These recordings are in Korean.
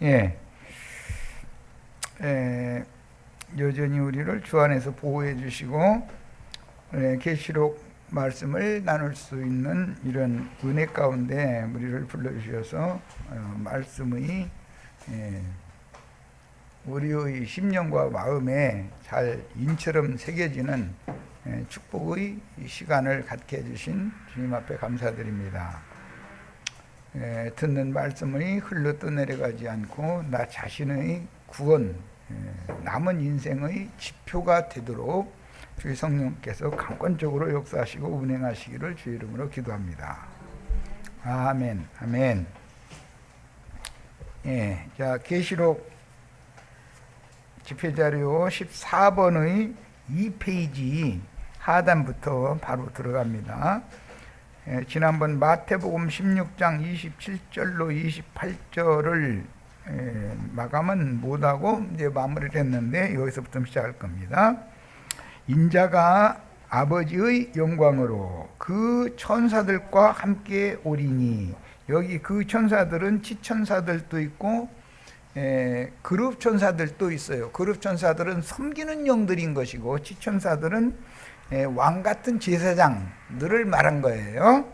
예, 여전히 우리를 주 안에서 보호해 주시고 계시록 말씀을 나눌 수 있는 이런 은혜 가운데 우리를 불러주셔서 말씀의 우리의 심령과 마음에 잘 인처럼 새겨지는 축복의 시간을 갖게 해주신 주님 앞에 감사드립니다. 듣는 말씀이 흘러 떠내려가지 않고 나 자신의 구원, 남은 인생의 지표가 되도록 주의 성령께서 강권적으로 역사하시고 운행하시기를 주의 이름으로 기도합니다. 아멘, 아멘. 자, 계시록 집회자료 14번의 2페이지 하단부터 바로 들어갑니다. 지난번 마태복음 16장 27절로 28절을 마감은 못하고 이제 마무리를 했는데 여기서부터 시작할 겁니다. 인자가 아버지의 영광으로 그 천사들과 함께 오리니, 여기 그 천사들은 지천사들도 있고 그룹 천사들도 있어요. 그룹 천사들은 섬기는 영들인 것이고 지천사들은 왕 같은 제사장들을 말한 거예요.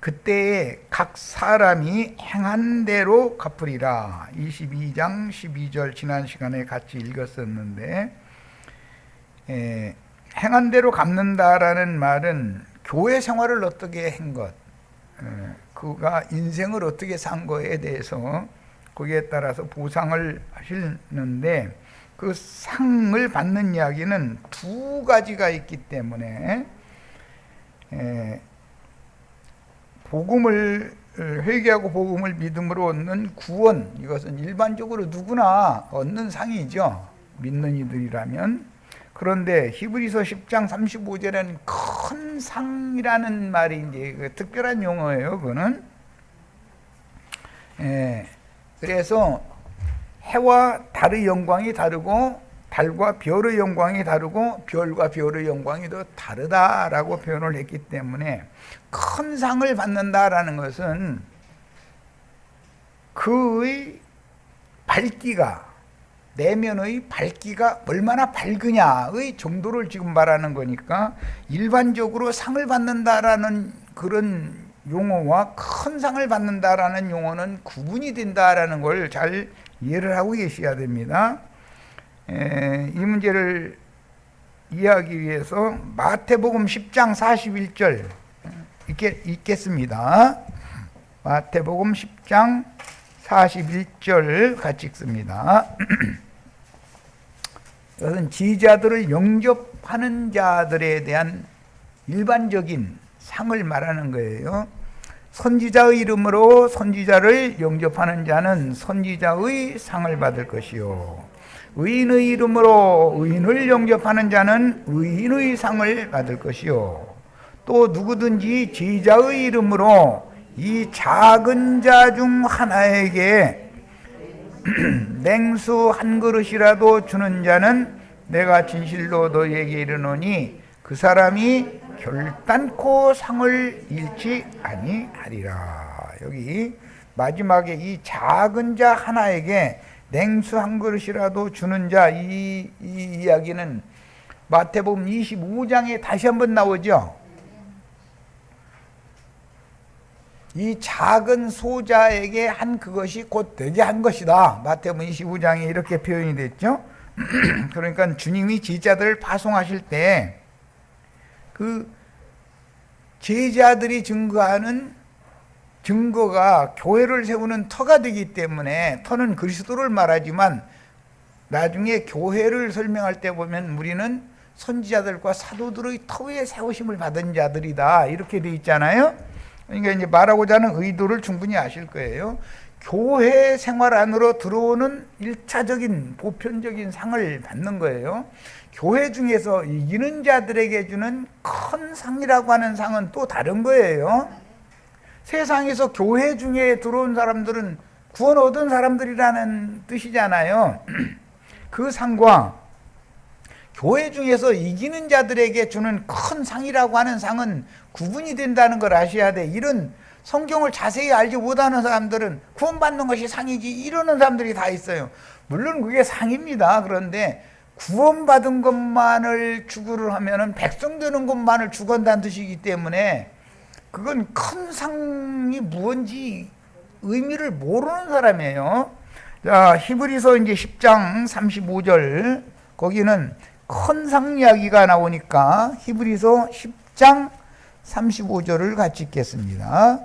그때에 각 사람이 행한 대로 갚으리라. 22장 12절 지난 시간에 같이 읽었었는데, 행한 대로 갚는다라는 말은 교회 생활을 어떻게 한 것, 그가 인생을 어떻게 산 거에 대해서 거기에 따라서 보상을 하시는데, 그 상을 받는 이야기는 두 가지가 있기 때문에 복음을 회개하고 복음을 믿음으로 얻는 구원, 이것은 일반적으로 누구나 얻는 상이죠, 믿는 이들이라면. 그런데 히브리서 10장 35절에는 큰 상이라는 말이 이제 특별한 용어예요. 그거는 그래서 해와 달의 영광이 다르고 달과 별의 영광이 다르고 별과 별의 영광이 더 다르다라고 표현을 했기 때문에 큰 상을 받는다라는 것은 그의 밝기가, 내면의 밝기가 얼마나 밝으냐의 정도를 지금 말하는 거니까, 일반적으로 상을 받는다라는 그런 용어와 큰 상을 받는다라는 용어는 구분이 된다라는 걸 잘 이해를 하고 계셔야 됩니다. 이 문제를 이해하기 위해서 마태복음 10장 41절 읽겠습니다. 마태복음 10장 41절 같이 읽습니다. 이것은 지자들을 영접하는 자들에 대한 일반적인 상을 말하는 거예요. 선지자의 이름으로 선지자를 영접하는 자는 선지자의 상을 받을 것이요, 의인의 이름으로 의인을 영접하는 자는 의인의 상을 받을 것이요, 또 누구든지 제자의 이름으로 이 작은 자 중 하나에게 냉수 한 그릇이라도 주는 자는 내가 진실로 너희에게 이르노니 그 사람이 결단코 상을 잃지 아니하리라. 여기 마지막에 이 작은 자 하나에게 냉수 한 그릇이라도 주는 자, 이 이야기는 마태복음 25장에 다시 한번 나오죠. 이 작은 소자에게 한 그것이 곧 되게 한 것이다. 마태복음 25장에 이렇게 표현이 됐죠. 그러니까 주님이 제자들을 파송하실 때 그 제자들이 증거하는 증거가 교회를 세우는 터가 되기 때문에, 터는 그리스도를 말하지만 나중에 교회를 설명할 때 보면 우리는 선지자들과 사도들의 터에 세우심을 받은 자들이다, 이렇게 돼 있잖아요. 그러니까 이제 말하고자 하는 의도를 충분히 아실 거예요. 교회 생활 안으로 들어오는 1차적인 보편적인 상을 받는 거예요. 교회 중에서 이기는 자들에게 주는 큰 상이라고 하는 상은 또 다른 거예요. 세상에서 교회 중에 들어온 사람들은 구원 얻은 사람들이라는 뜻이잖아요. 그 상과 교회 중에서 이기는 자들에게 주는 큰 상이라고 하는 상은 구분이 된다는 걸 아셔야 돼. 이런 성경을 자세히 알지 못하는 사람들은 구원받는 것이 상이지 이러는 사람들이 다 있어요. 물론 그게 상입니다. 그런데 구원받은 것만을 추구를 하면은 백성 되는 것만을 추구한다는 뜻이기 때문에 그건 큰 상이 무언지 의미를 모르는 사람이에요. 자, 히브리서 이제 10장 35절 거기는 큰 상 이야기가 나오니까 히브리서 10장 35절을 같이 읽겠습니다.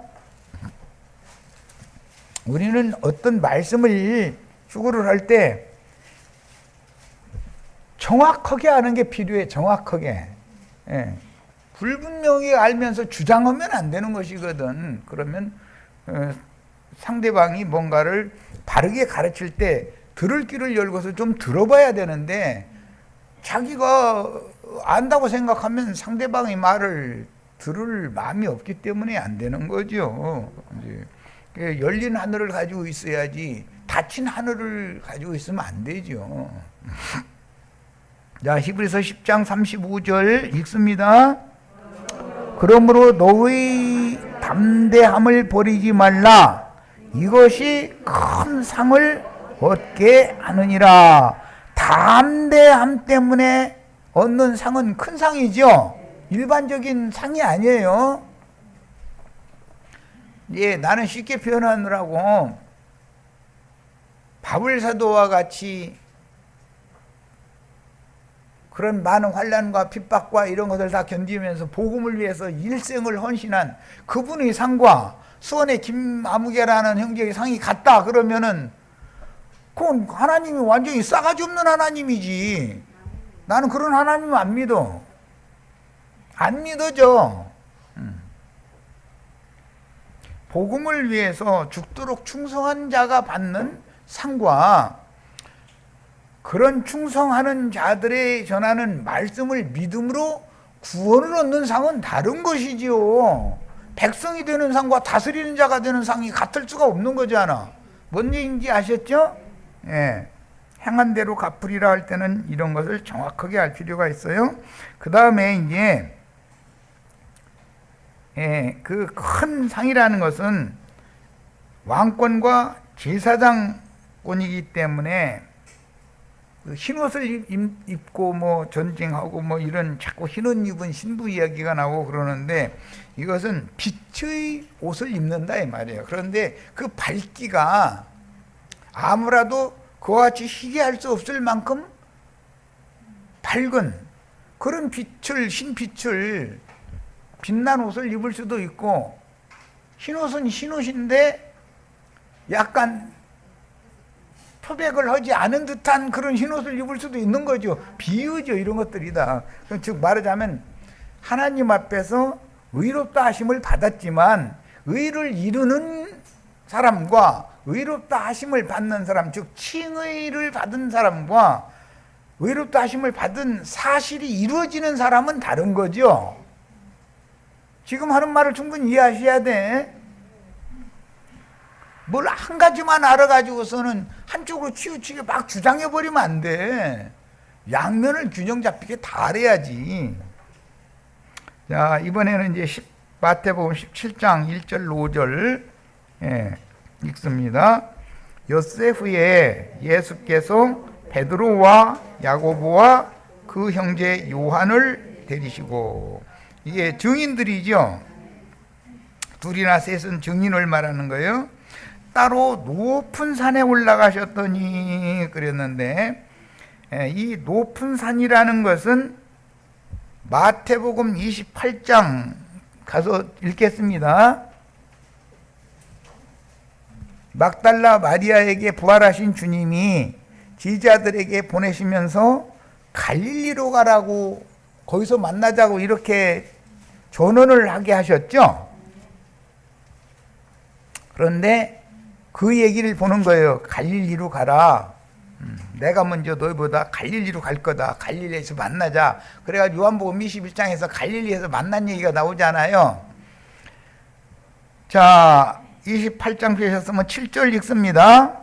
우리는 어떤 말씀을 추구를 할 때 정확하게 아는 게 필요해. 정확하게. 예. 불분명히 알면서 주장하면 안 되는 것이거든. 그러면 상대방이 뭔가를 바르게 가르칠 때 들을 귀를 열고서 좀 들어봐야 되는데 자기가 안다고 생각하면 상대방의 말을 들을 마음이 없기 때문에 안 되는 거죠. 이제 열린 하늘을 가지고 있어야지 닫힌 하늘을 가지고 있으면 안 되죠. 자, 히브리서 10장 35절 읽습니다. 그러므로 너의 담대함을 버리지 말라. 이것이 큰 상을 얻게 하느니라. 담대함 때문에 얻는 상은 큰 상이죠. 일반적인 상이 아니에요. 예, 나는 쉽게 표현하느라고 바울사도와 같이 그런 많은 환난과 핍박과 이런 것을 다 견디면서 복음을 위해서 일생을 헌신한 그분의 상과 수원의 김아무개라는 형제의 상이 같다 그러면은 그건 하나님이 완전히 싸가지 없는 하나님이지. 나는 그런 하나님 안 믿어. 안 믿어져. 복음을 위해서 죽도록 충성한 자가 받는 상과 그런 충성하는 자들의 전하는 말씀을 믿음으로 구원을 얻는 상은 다른 것이지요. 백성이 되는 상과 다스리는 자가 되는 상이 같을 수가 없는 거잖아. 뭔 얘기인지 아셨죠? 예. 행한 대로 갚으리라 할 때는 이런 것을 정확하게 알 필요가 있어요. 그 다음에 이제 그 큰 상이라는 것은 왕권과 제사장권이기 때문에 흰옷을 입고 뭐 전쟁하고 뭐 이런 자꾸 흰옷 입은 신부 이야기가 나오고 그러는데 이것은 빛의 옷을 입는다 이 말이에요. 그런데 그 밝기가 아무라도 그와 같이 희게 할 수 없을 만큼 밝은 그런 빛을 흰빛을 빛난 옷을 입을 수도 있고 흰옷은 흰옷인데 약간 표백을 하지 않은 듯한 그런 흰옷을 입을 수도 있는 거죠. 비유죠. 이런 것들이다. 즉 말하자면 하나님 앞에서 의롭다 하심을 받았지만 의를 이루는 사람과 의롭다 하심을 받는 사람, 즉 칭의를 받은 사람과 의롭다 하심을 받은 사실이 이루어지는 사람은 다른 거죠. 지금 하는 말을 충분히 이해하셔야 돼. 뭘 한 가지만 알아가지고서는 한쪽으로 치우치게 막 주장해버리면 안 돼. 양면을 균형 잡히게 다 알아야지. 자, 이번에는 이제 마태복음 17장 1절 5절 읽습니다. 엿새 후에 예수께서 베드로와 야고보와 그 형제 요한을 데리시고, 이게 증인들이죠. 둘이나 셋은 증인을 말하는 거예요. 따로 높은 산에 올라가셨더니 그랬는데, 이 높은 산이라는 것은 마태복음 28장 가서 읽겠습니다. 막달라 마리아에게 부활하신 주님이 지자들에게 보내시면서 갈릴리로 가라고, 거기서 만나자고 이렇게 전언을 하게 하셨죠. 그런데 그 얘기를 보는 거예요. 갈릴리로 가라. 내가 먼저 너희보다 갈릴리로 갈 거다. 갈릴리에서 만나자. 그래가지고 요한복음 21장에서 갈릴리에서 만난 얘기가 나오잖아요. 자, 28장 펴셨으면 7절 읽습니다.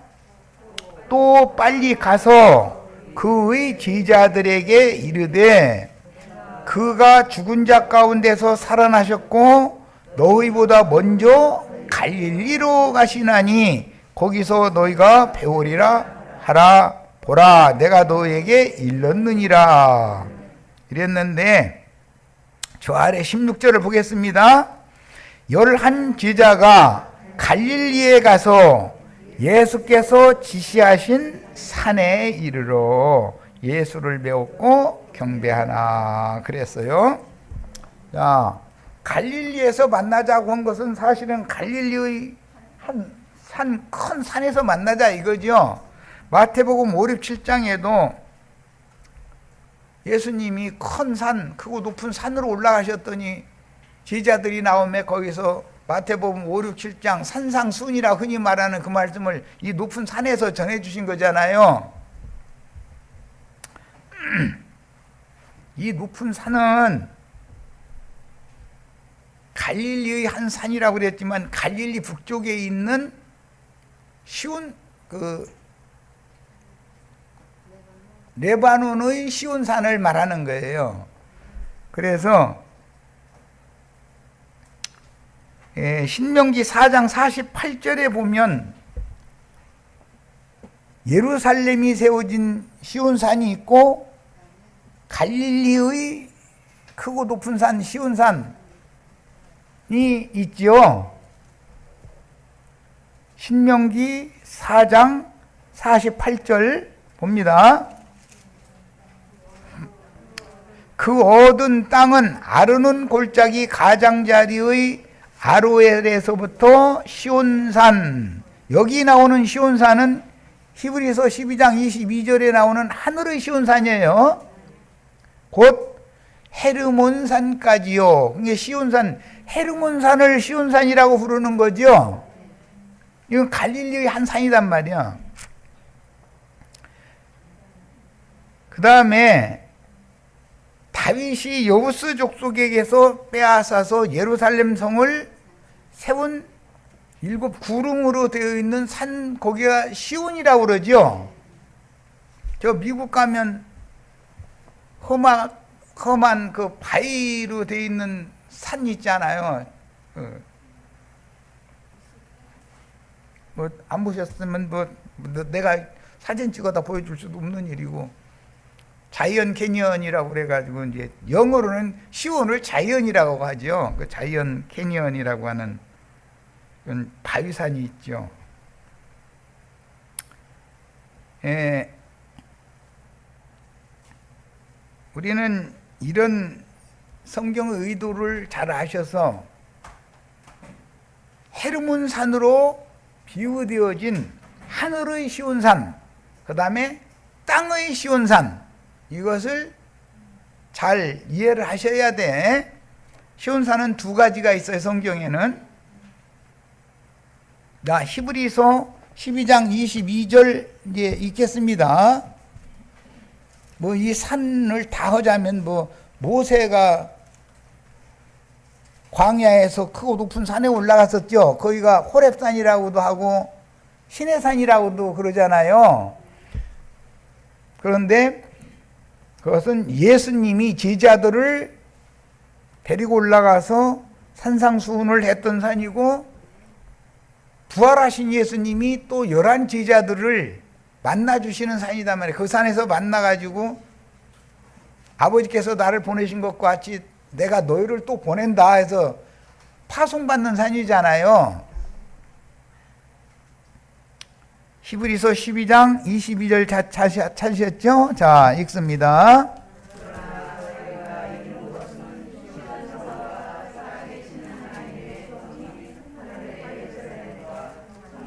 또 빨리 가서 그의 제자들에게 이르되 그가 죽은 자 가운데서 살아나셨고 너희보다 먼저 갈릴리로 가시나니 거기서 너희가 배우리라 하라. 보라, 내가 너희에게 일렀느니라. 이랬는데 저 아래 16절을 보겠습니다. 11 제자가 갈릴리에 가서 예수께서 지시하신 산에 이르러 예수를 배웠고 경배하나 그랬어요. 자, 갈릴리에서 만나자고 한 것은 사실은 갈릴리의 큰 산에서 만나자 이거죠. 마태복음 5, 6, 7장에도 예수님이 큰 산, 크고 높은 산으로 올라가셨더니 제자들이 나오며 거기서 마태복음 5, 6, 7장 산상순이라 흔히 말하는 그 말씀을 이 높은 산에서 전해주신 거잖아요. 이 높은 산은 갈릴리의 한 산이라고 그랬지만 갈릴리 북쪽에 있는 시온 레바논의 시온산을 말하는 거예요. 그래서 신명기 4장 48절에 보면 예루살렘이 세워진 시온산이 있고 갈릴리의 크고 높은 산 시온산이 있죠. 신명기 4장 48절 봅니다. 그 얻은 땅은 아르논 골짜기 가장자리의 아로엘에서부터 시온산, 여기 나오는 시온산은 히브리서 12장 22절에 나오는 하늘의 시온산이에요. 곧 헤르몬산까지요. 이게 시온산, 헤르몬산을 시온산이라고 부르는 거죠. 이건 갈릴리의 한 산이단 말이야. 그 다음에 다윗이 여부스 족속에게서 빼앗아서 예루살렘 성을 세운 7 구름으로 되어 있는 산, 거기가 시온이라고 그러죠. 저 미국 가면 험한 그 바위로 되어 있는 산 있잖아요. 뭐 안 보셨으면 뭐 내가 사진 찍어다 보여줄 수도 없는 일이고, 자이언 캐니언이라고 그래가지고 이제 영어로는 시온을 자이언이라고 하죠. 그 자이언 캐니언이라고 하는 그런 바위산이 있죠. 우리는 이런 성경의 의도를 잘 아셔서 헤르몬산으로 비유되어진 하늘의 시온산, 그 다음에 땅의 시온산, 이것을 잘 이해를 하셔야 돼. 시온산은 2가지가 있어요, 성경에는. 나 히브리서 12장 22절 이제 읽겠습니다. 뭐 이 산을 다 하자면 뭐 모세가 광야에서 크고 높은 산에 올라갔었죠. 거기가 호렙산이라고도 하고 시내산이라고도 그러잖아요. 그런데 그것은 예수님이 제자들을 데리고 올라가서 산상수훈을 했던 산이고, 부활하신 예수님이 또 11 제자들을 만나주시는 산이단 말이에요. 그 산에서 만나가지고 아버지께서 나를 보내신 것과 같이 내가 너희를 또 보낸다 해서 파송받는 산이잖아요. 히브리서 12장 22절 찾으셨죠? 자, 읽습니다.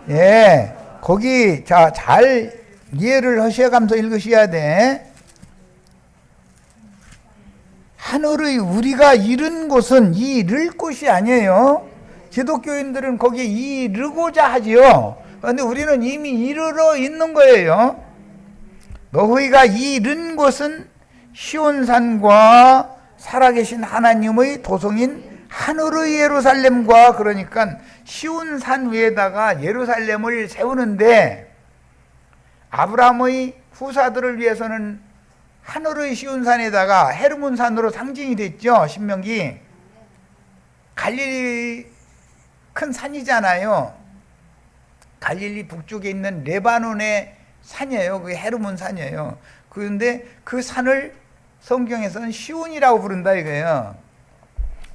예, 거기 자, 잘 이해를 하셔가면서 읽으셔야 돼. 하늘의 우리가 이른 곳은 이를 곳이 아니에요. 기독교인들은 거기에 이르고자 하지요. 그런데 우리는 이미 이르러 있는 거예요. 너희가 이른 곳은 시온산과 살아계신 하나님의 도성인 하늘의 예루살렘과, 그러니까 시온산 위에다가 예루살렘을 세우는데, 아브라함의 후사들을 위해서는 하늘의 시온산에다가 헤르몬산으로 상징이 됐죠. 신명기. 갈릴리 큰 산이잖아요. 갈릴리 북쪽에 있는 레바논의 산이에요. 그게 헤르몬 산이에요. 그런데 그 산을 성경에서는 시온이라고 부른다 이거예요.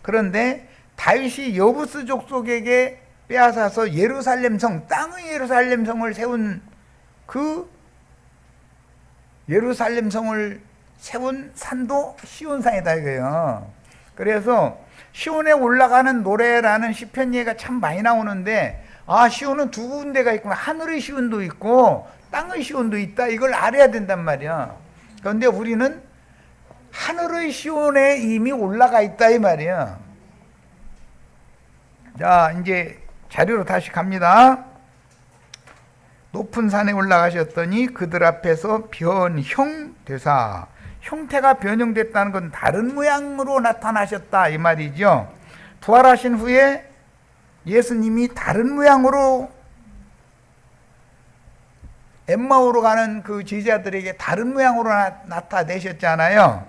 그런데 다윗이 여부스 족속에게 빼앗아서 예루살렘 성, 땅의 예루살렘 성을 세운 그 예루살렘 성을 세운 산도 시온산이다 이거예요. 그래서 시온에 올라가는 노래라는 시편 예가 참 많이 나오는데, 시온은 두 군데가 있구나. 하늘의 시온도 있고 땅의 시온도 있다. 이걸 알아야 된단 말이야. 그런데 우리는 하늘의 시온에 이미 올라가 있다 이 말이야. 자, 이제 자료로 다시 갑니다. 높은 산에 올라가셨더니 그들 앞에서 변형되사, 형태가 변형됐다는 건 다른 모양으로 나타나셨다 이 말이죠. 부활하신 후에 예수님이 다른 모양으로 엠마오로 가는 그 제자들에게 다른 모양으로 나타내셨잖아요.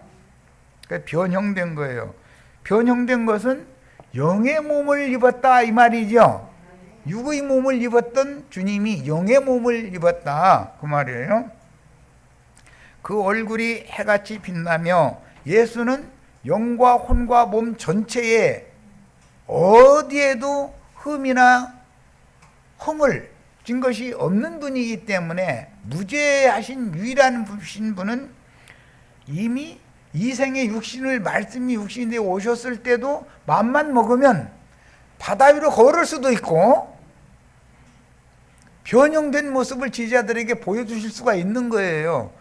그러니까 변형된 거예요. 변형된 것은 영의 몸을 입었다 이 말이죠. 육의 몸을 입었던 주님이 영의 몸을 입었다 그 말이에요. 그 얼굴이 해같이 빛나며 예수는 영과 혼과 몸 전체에 어디에도 흠이나 허물 진 것이 없는 분이기 때문에 무죄하신 유일한 분은 이미 이 생의 육신을, 말씀이 육신이 되어 오셨을 때도 맘만 먹으면 바다 위로 걸을 수도 있고 변형된 모습을 제자들에게 보여주실 수가 있는 거예요.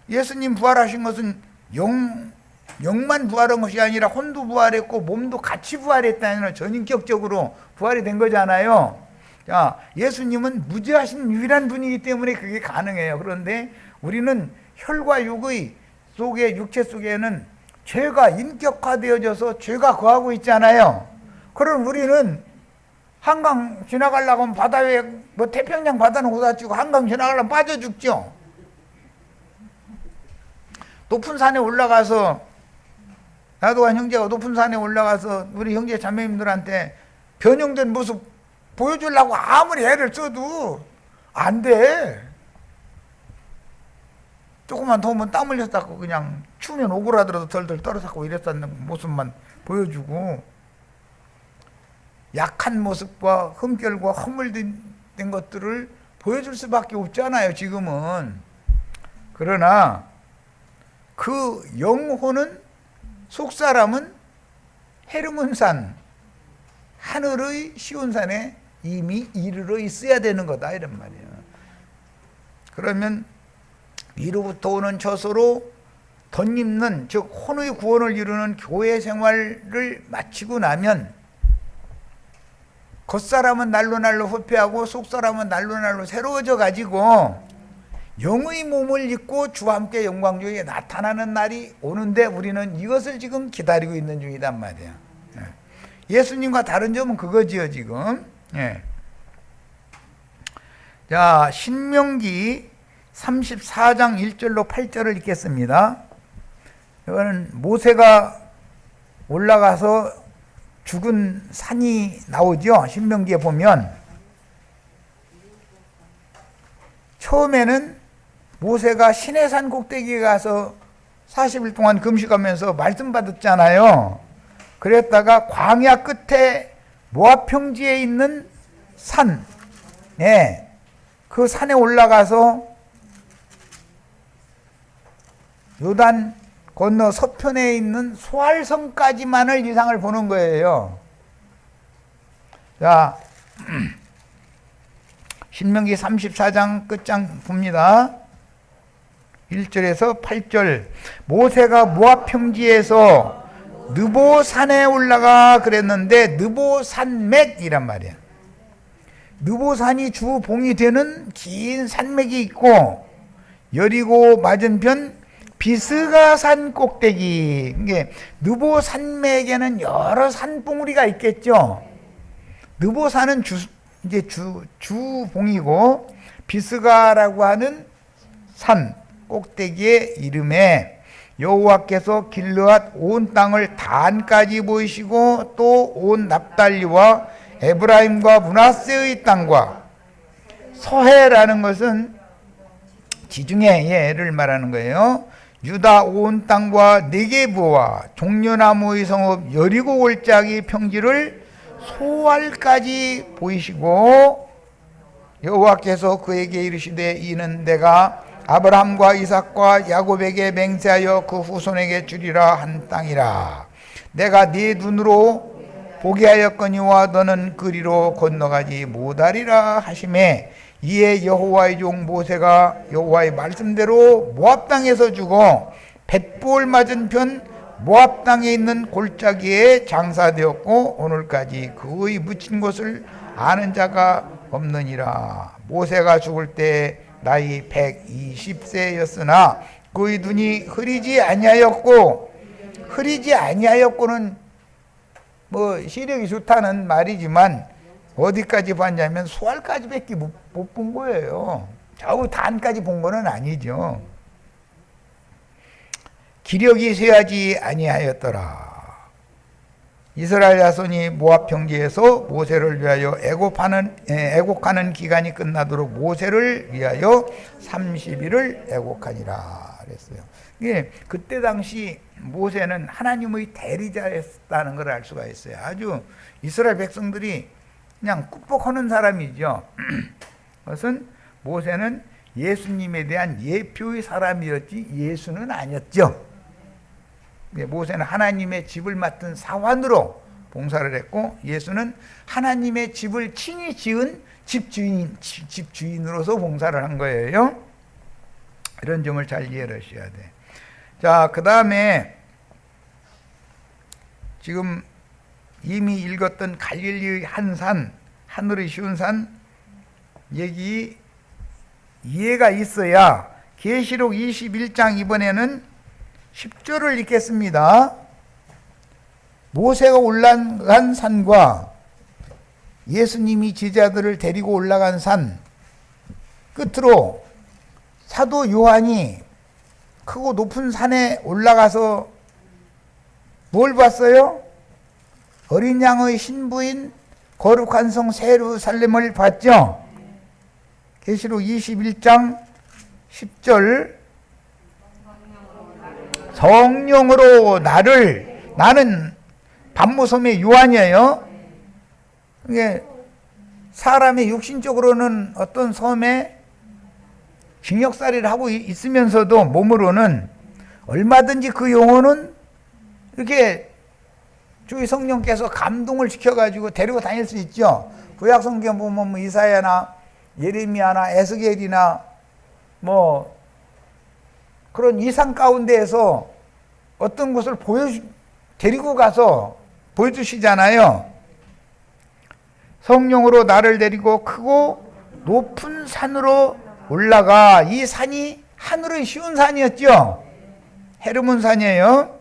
예수님 부활하신 것은 영만 부활한 것이 아니라 혼도 부활했고 몸도 같이 부활했다는 전인격적으로 부활이 된 거잖아요. 자, 예수님은 무죄하신 유일한 분이기 때문에 그게 가능해요. 그런데 우리는 혈과 육의 속에, 육체 속에는 죄가 인격화되어져서 죄가 거하고 있잖아요. 그럼 우리는 한강 지나가려고 하면 바다 위에 태평양 바다는 고사치고 한강 지나가려면 빠져 죽죠. 높은 산에 올라가서, 나도한 형제가 높은 산에 올라가서 우리 형제 자매님들한테 변형된 모습 보여주려고 아무리 애를 써도 안 돼. 조금만 더우면 땀 흘렸다고 그냥 추우면 오그라들어도 덜덜 떨어졌고 이랬다는 모습만 보여주고, 약한 모습과 흠결과 허물된 것들을 보여줄 수밖에 없잖아요 지금은. 그러나 그 영혼은, 속사람은 헤르몬산, 하늘의 시온산에 이미 이르러 있어야 되는 거다 이런 말이에요. 그러면 위로부터 오는 저서로 덧입는, 즉 혼의 구원을 이루는 교회 생활을 마치고 나면 겉사람은 날로 후패하고 속사람은 날로 새로워져 가지고 영의 몸을 입고 주와 함께 영광 중에 나타나는 날이 오는데 우리는 이것을 지금 기다리고 있는 중이단 말이에요. 예수님과 다른 점은 그거지요 지금. 자, 신명기 34장 1절로 8절을 읽겠습니다. 이거는 모세가 올라가서 죽은 산이 나오죠. 신명기에 보면 처음에는 모세가 시내산 꼭대기에 가서 40일 동안 금식하면서 말씀 받았잖아요. 그랬다가 광야 끝에 모압 평지에 있는 산, 그 산에 올라가서 요단 건너 서편에 있는 소알성까지만을 이상을 보는 거예요. 자, 신명기 34장 끝장 봅니다. 1절에서 8절. 모세가 모압 평지에서 느보산에 올라가 그랬는데 느보산맥이란 말이야. 느보산이 주봉이 되는 긴 산맥이 있고 여리고 맞은편 비스가산 꼭대기. 이게 느보산맥에는 여러 산봉우리가 있겠죠. 느보산은 주봉이고 비스가라고 하는 산 꼭대기의 이름에 여호와께서 길르앗 온 땅을 단까지 보이시고 또 온 납달리와 에브라임과 므낫세의 땅과 서해라는 것은 지중해 해를 말하는 거예요. 유다 온 땅과 네게부와 종려나무의 성읍 여리고 골짜기 평지를 소알까지 보이시고 여호와께서 그에게 이르시되 이는 내가 아브라함과 이삭과 야곱에게 맹세하여 그 후손에게 주리라 한 땅이라. 내가 네 눈으로 보게 하였거니와 너는 그리로 건너가지 못하리라 하시매 이에 여호와의 종 모세가 여호와의 말씀대로 모압 땅에서 죽어 벳볼 맞은편 모압 땅에 있는 골짜기에 장사되었고 오늘까지 그의 묻힌 곳을 아는 자가 없느니라. 모세가 죽을 때 나이 120세였으나 그의 눈이 흐리지 아니하였고는 뭐 시력이 좋다는 말이지만 어디까지 봤냐면 소알까지밖에 못 본 거예요. 좌우 단까지 본 거는 아니죠. 기력이 쇠하지 아니하였더라. 이스라엘 자손이 모압 평지에서 모세를 위하여 애곡하는 기간이 끝나도록 모세를 위하여 30일을 애곡하니라 그랬어요. 이게 그때 당시 모세는 하나님의 대리자였다는 걸 알 수가 있어요. 아주 이스라엘 백성들이 그냥 꾹뻑하는 사람이죠. 그것은 모세는 예수님에 대한 예표의 사람이었지 예수는 아니었죠. 모세는 하나님의 집을 맡은 사환으로 봉사를 했고 예수는 하나님의 집을 친히 지은 집주인으로서 봉사를 한 거예요. 이런 점을 잘 이해를 하셔야 돼. 자, 그 다음에 지금 이미 읽었던 갈릴리의 한 산, 하늘의 쉬운 산 얘기 이해가 있어야 계시록 21장 이번에는 10절을 읽겠습니다. 모세가 올라간 산과 예수님이 제자들을 데리고 올라간 산 끝으로 사도 요한이 크고 높은 산에 올라가서 뭘 봤어요? 어린 양의 신부인 거룩한 성 예루살렘을 봤죠. 계시록 21장 10절 성령으로 나는 반모섬의 요한이에요. 이게 사람이 육신적으로는 어떤 섬에 징역살이를 하고 있으면서도 몸으로는 얼마든지 그 영혼은 이렇게 주의 성령께서 감동을 시켜가지고 데리고 다닐 수 있죠. 구약 성경 보면 뭐 이사야나 예레미야나 에스겔이나 뭐 그런 이상 가운데에서 어떤 것을 데리고 가서 보여주시잖아요. 성령으로 나를 데리고 크고 높은 산으로 올라가. 이 산이 하늘의 쉬운 산이었죠. 헤르몬 산이에요.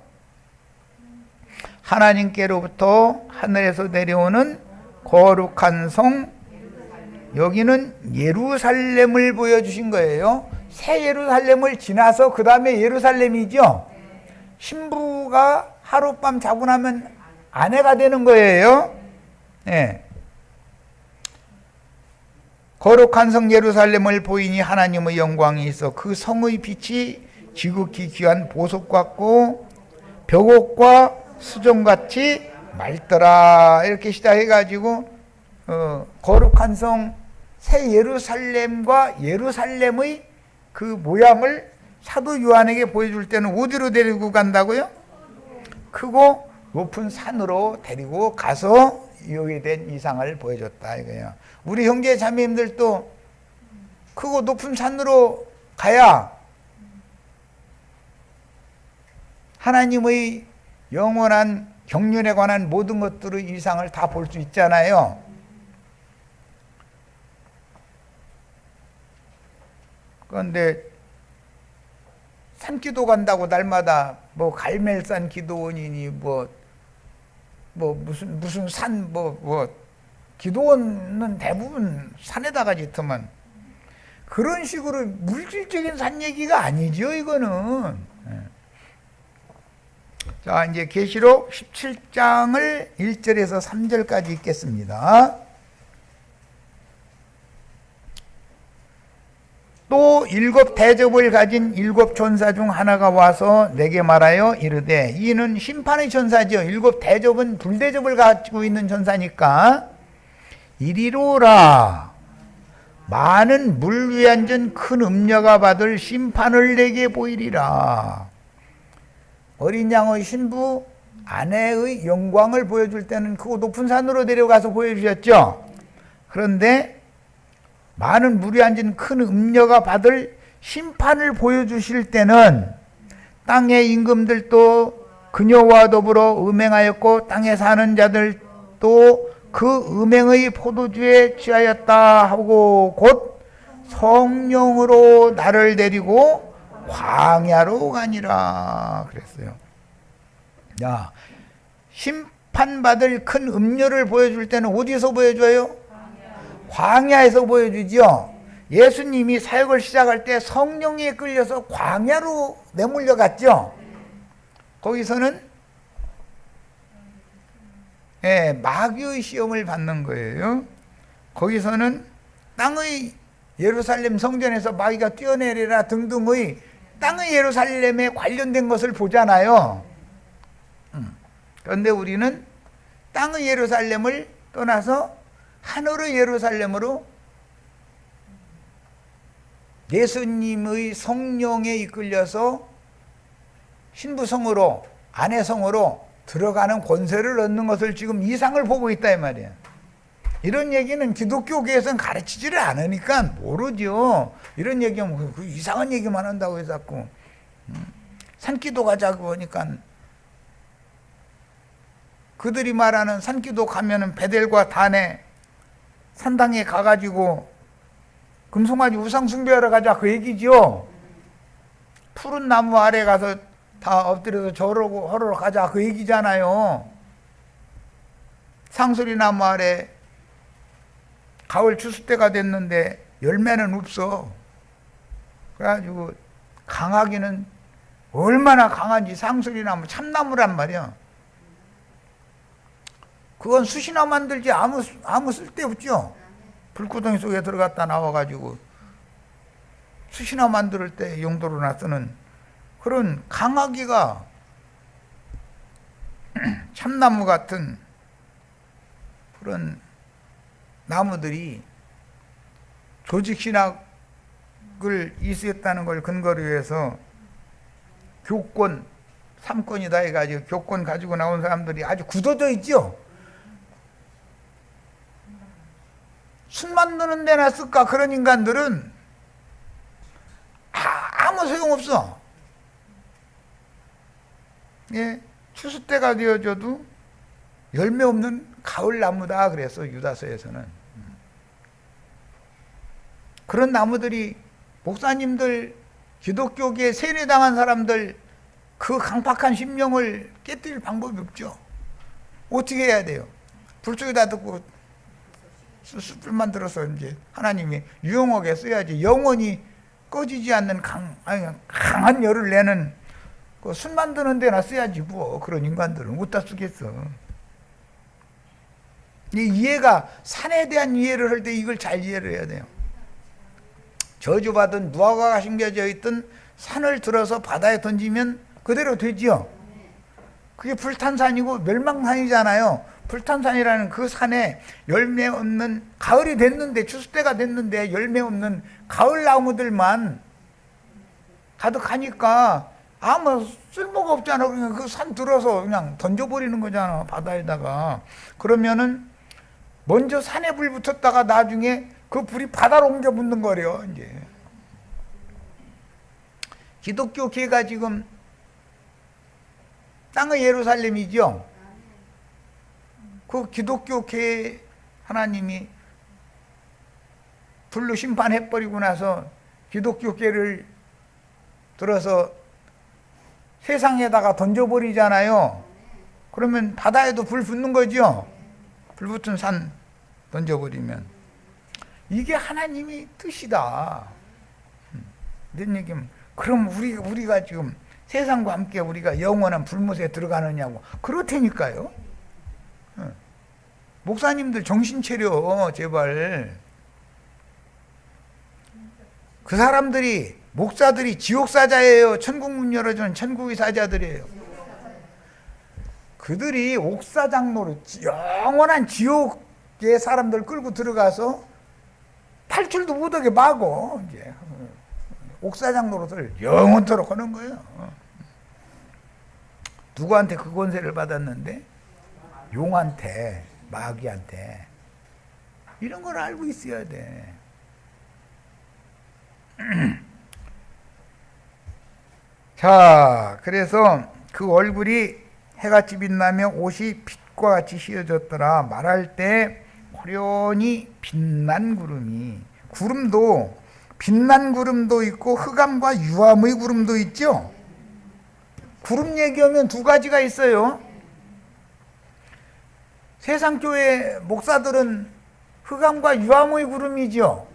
하나님께로부터 하늘에서 내려오는 거룩한 성, 여기는 예루살렘을 보여주신 거예요. 새 예루살렘을 지나서 그 다음에 예루살렘이죠. 신부가 하룻밤 자고 나면 아내가 되는 거예요. 네. 거룩한 성 예루살렘을 보이니 하나님의 영광이 있어 그 성의 빛이 지극히 귀한 보석 같고 벽옥과 수정같이 맑더라. 이렇게 시작해가지고 거룩한 성 새 예루살렘과 예루살렘의 그 모양을 사도 요한에게 보여줄 때는 어디로 데리고 간다고요? 크고 높은 산으로 데리고 가서 여기에 대한 이상을 보여줬다 이거예요. 우리 형제 자매님들도 크고 높은 산으로 가야 하나님의 영원한 경륜에 관한 모든 것들의 이상을 다 볼 수 있잖아요. 그런데 산기도 간다고 날마다 뭐 갈멜산 기도원이니 뭐 무슨 산 기도원은 대부분 산에다가 짓더만 그런 식으로 물질적인 산 얘기가 아니죠. 이거는 자, 이제 계시록 17장을 1절에서 3절까지 읽겠습니다. 또 7 대접을 가진 7 천사 중 하나가 와서 내게 말하여 이르되, 이는 심판의 천사죠. 7 대접은 불대접을 가지고 있는 천사니까, 이리로라, 많은 물 위에 앉은 큰 음녀가 받을 심판을 내게 보이리라. 어린 양의 신부 아내의 영광을 보여줄 때는 그 높은 산으로 데려가서 보여주셨죠. 그런데 많은 물이 앉은 큰 음녀가 받을 심판을 보여주실 때는 땅의 임금들도 그녀와 더불어 음행하였고 땅에 사는 자들도 그 음행의 포도주에 취하였다 하고 곧 성령으로 나를 데리고 광야로 가니라 그랬어요. 야, 심판받을 큰 음료를 보여줄 때는 어디서 보여줘요? 광야에서 보여주죠. 예수님이 사역을 시작할 때 성령에 끌려서 광야로 내몰려 갔죠. 거기서는 마귀의 시험을 받는 거예요. 거기서는 땅의 예루살렘 성전에서 마귀가 뛰어내리라 등등의 땅의 예루살렘에 관련된 것을 보잖아요. 그런데 우리는 땅의 예루살렘을 떠나서 하늘의 예루살렘으로 예수님의 성령에 이끌려서 신부성으로, 아내성으로 들어가는 권세를 얻는 것을 지금 이상을 보고 있다 이 말이에요. 이런 얘기는 기독교계에서는 가르치지를 않으니까 모르죠. 이런 얘기하면 그 이상한 얘기만 한다고 해서 자꾸 산기도 가자고 하니까, 그들이 말하는 산기도 가면은 베델과 단에 산당에 가가지고 금송아지 우상 숭배하러 가자 그 얘기죠. 푸른 나무 아래 가서 다 엎드려서 절하고 하러 가자 그 얘기잖아요. 상수리 나무 아래 가을 추수 때가 됐는데 열매는 없어. 그래가지고 강하기는 얼마나 강한지, 상수리 나무 참나무란 말이야. 그건 숯이나 만들지 아무 쓸데없죠. 불구덩이 속에 들어갔다 나와가지고 숯이나 만들 때 용도로나 쓰는 그런 강하기가 참나무 같은 그런 나무들이 조직신학을 이수했다는 걸 근거로 해서 교권 3권이다 해가지고 교권 가지고 나온 사람들이 아주 굳어져 있죠. 술 만드는 데나 쓸까? 그런 인간들은 아무 소용없어. 예, 추수 때가 되어져도 열매 없는 가을 나무다 그래서 유다서에서는. 그런 나무들이 목사님들, 기독교계에 세뇌당한 사람들 그 강팍한 심령을 깨뜨릴 방법이 없죠. 어떻게 해야 돼요? 불 쪽에다 듣고 숯불 만들어서 이제 하나님이 유용하게 써야지. 영원히 꺼지지 않는 강한 열을 내는 그 숯 만드는 데나 써야지. 뭐 그런 인간들은 어디다 쓰겠어. 이 이해가, 산에 대한 이해를 할 때 이걸 잘 이해를 해야 돼요. 저주받은 누아가 심겨져 있던 산을 들어서 바다에 던지면 그대로 되지요. 그게 불탄산이고 멸망산이잖아요. 불탄산이라는 그 산에 열매 없는, 가을이 됐는데, 추수 때가 됐는데 열매 없는 가을 나무들만 가득하니까 아무 쓸모가 없잖아. 그러니까 그 산 들어서 그냥 던져버리는 거잖아, 바다에다가. 그러면은 먼저 산에 불 붙었다가 나중에 그 불이 바다로 옮겨 붙는 거래요, 이제. 기독교계가 지금 땅의 예루살렘이죠. 그 기독교계 하나님이 불로 심판해버리고 나서 기독교계를 들어서 세상에다가 던져버리잖아요. 그러면 바다에도 불 붙는 거죠. 불 붙은 산 던져버리면. 이게 하나님이 뜻이다. 이런 얘기면, 그럼 우리가 지금 세상과 함께 우리가 영원한 불못에 들어가느냐고. 그렇다니까요. 목사님들 정신 차려, 제발. 그 사람들이, 목사들이 지옥 사자예요. 천국 문 열어주는 천국의 사자들이에요. 그들이 옥사장로로 영원한 지옥의 사람들 끌고 들어가서 탈출도 못하게 막어. 이제 옥사장로를 영원토록 하는 거예요. 누구한테 그 권세를 받았는데? 용한테, 마귀한테. 이런 걸 알고 있어야 돼. 자, 그래서 그 얼굴이 해같이 빛나며 옷이 빛과 같이 휘어졌더라. 말할 때 호련히 빛난 구름이, 구름도 빛난 구름도 있고 흑암과 유암의 구름도 있죠. 구름 얘기하면 두 가지가 있어요. 세상 교회 목사들은 흑암과 유암의 구름이죠.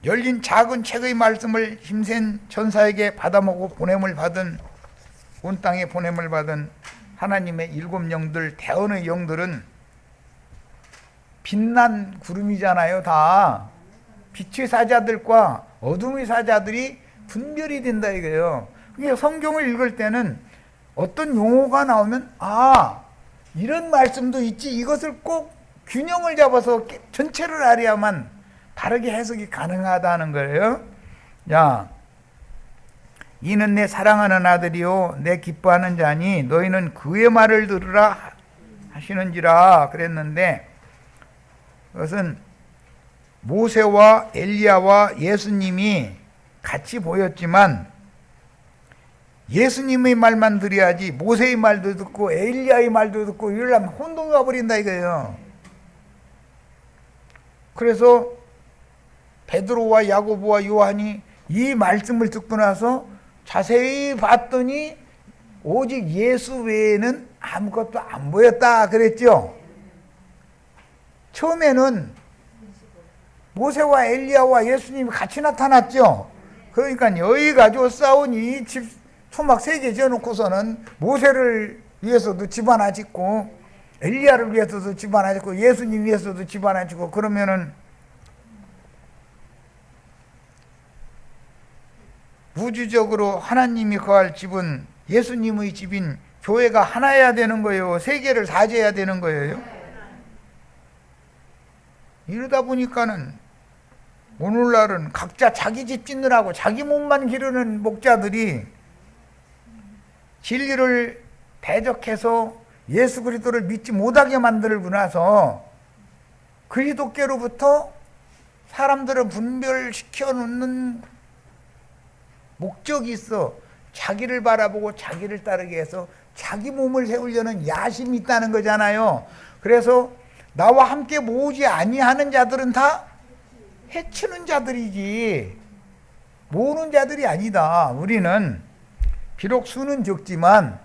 열린 작은 책의 말씀을 힘센 천사에게 받아먹고 보냄을 받은, 온 땅에 보냄을 받은 하나님의 일곱 영들, 대언의 영들은 빛난 구름이잖아요. 다 빛의 사자들과 어둠의 사자들이 분별이 된다 이거예요. 그러니까 성경을 읽을 때는 어떤 용어가 나오면 이런 말씀도 있지, 이것을 꼭 균형을 잡아서 전체를 알아야만 다르게 해석이 가능하다는 거예요. 야, 이는 내 사랑하는 아들이요 내 기뻐하는 자니 너희는 그의 말을 들으라 하시는지라 그랬는데, 그것은 모세와 엘리야와 예수님이 같이 보였지만 예수님의 말만 들어야지 모세의 말도 듣고 엘리야의 말도 듣고 이러려면 혼동이 와버린다 이거예요. 그래서 베드로와 야고보와 요한이 이 말씀을 듣고 나서 자세히 봤더니 오직 예수 외에는 아무것도 안 보였다 그랬죠. 처음에는 모세와 엘리야와 예수님이 같이 나타났죠. 그러니까 여기 가지고 싸운 이 집 초막 3개 지어놓고서는 모세를 위해서도 집 하나 짓고 엘리야를 위해서도 집 하나 짓고 예수님 위해서도 집 하나 짓고, 그러면은 우주적으로 하나님이 거할 집은 예수님의 집인 교회가 하나여야 되는 거예요. 3개를 다 지어야 되는 거예요. 이러다 보니까는 오늘날은 각자 자기 집 짓느라고 자기 몸만 기르는 목자들이 진리를 대적해서 예수 그리스도를 믿지 못하게 만들고 나서 그리스도께로부터 사람들을 분별시켜 놓는 목적이 있어. 자기를 바라보고 자기를 따르게 해서 자기 몸을 세우려는 야심이 있다는 거잖아요. 그래서 나와 함께 모으지 아니하는 자들은 다 해치는 자들이지 모으는 자들이 아니다. 우리는 비록 수는 적지만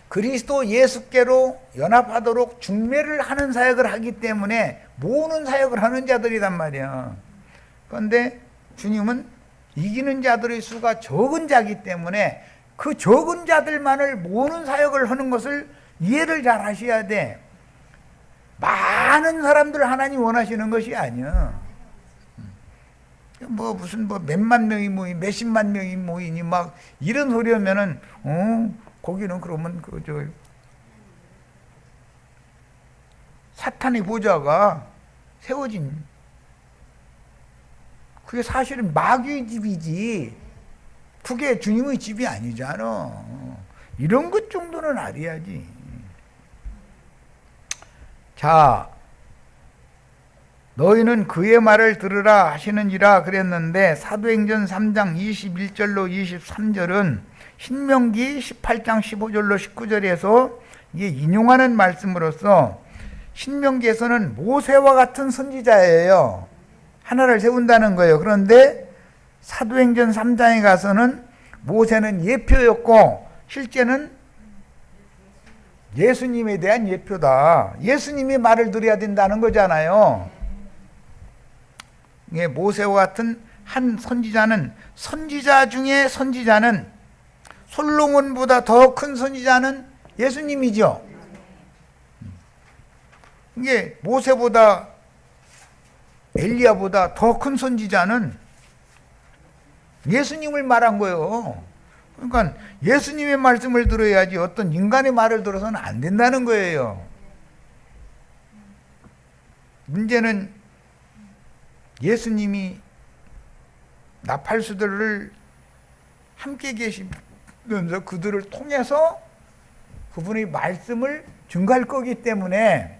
그리스도 예수께로 연합하도록 중매를 하는 사역을 하기 때문에 모으는 사역을 하는 자들이란 말이야. 그런데 주님은 이기는 자들의 수가 적은 자이기 때문에 그 적은 자들만을 모으는 사역을 하는 것을 이해를 잘 하셔야 돼. 많은 사람들 하나님 원하시는 것이 아니야. 무슨 몇만 명이 모이, 몇십만 명이 모이니 막 이런 소리 하면은 거기는 그러면 사탄의 보좌가 세워진, 그게 사실은 마귀의 집이지 그게 주님의 집이 아니잖아. 이런 것 정도는 알아야지. 자, 너희는 그의 말을 들으라 하시는지라 그랬는데 사도행전 3장 21절로 23절은 신명기 18장 15절로 19절에서 이게 인용하는 말씀으로서 신명기에서는 모세와 같은 선지자예요. 하나를 세운다는 거예요. 그런데 사도행전 3장에 가서는 모세는 예표였고 실제는 예수님에 대한 예표다. 예수님이 말을 들어야 된다는 거잖아요. 모세와 같은 한 선지자는, 선지자 중에 선지자는, 솔로몬보다 더 큰 선지자는 예수님이죠. 이게 모세보다, 엘리야보다 더 큰 선지자는 예수님을 말한 거예요. 그러니까 예수님의 말씀을 들어야지 어떤 인간의 말을 들어서는 안 된다는 거예요. 문제는 예수님이 나팔수들을 함께 계시면서 그들을 통해서 그분의 말씀을 증거할 거기 때문에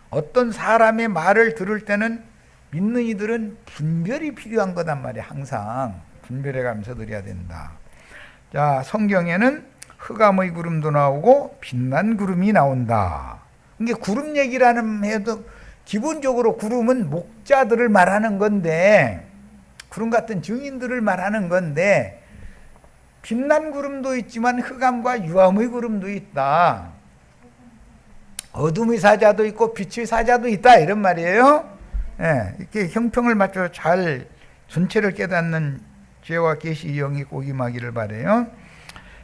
어떤 사람의 말을 들을 때는 믿는 이들은 분별이 필요한 거단 말이야. 항상 분별해 가면서 들어야 된다. 자, 성경에는 흑암의 구름도 나오고 빛난 구름이 나온다. 이게 구름 얘기라는 해도 기본적으로 구름은 목자들을 말하는 건데, 구름 같은 증인들을 말하는 건데, 빛난 구름도 있지만 흑암과 유암의 구름도 있다. 어둠의 사자도 있고 빛의 사자도 있다, 이런 말이에요. 예, 이렇게 형평을 맞춰 잘 전체를 깨닫는 지혜와 계시 영이 꼭 임하기를 바라요.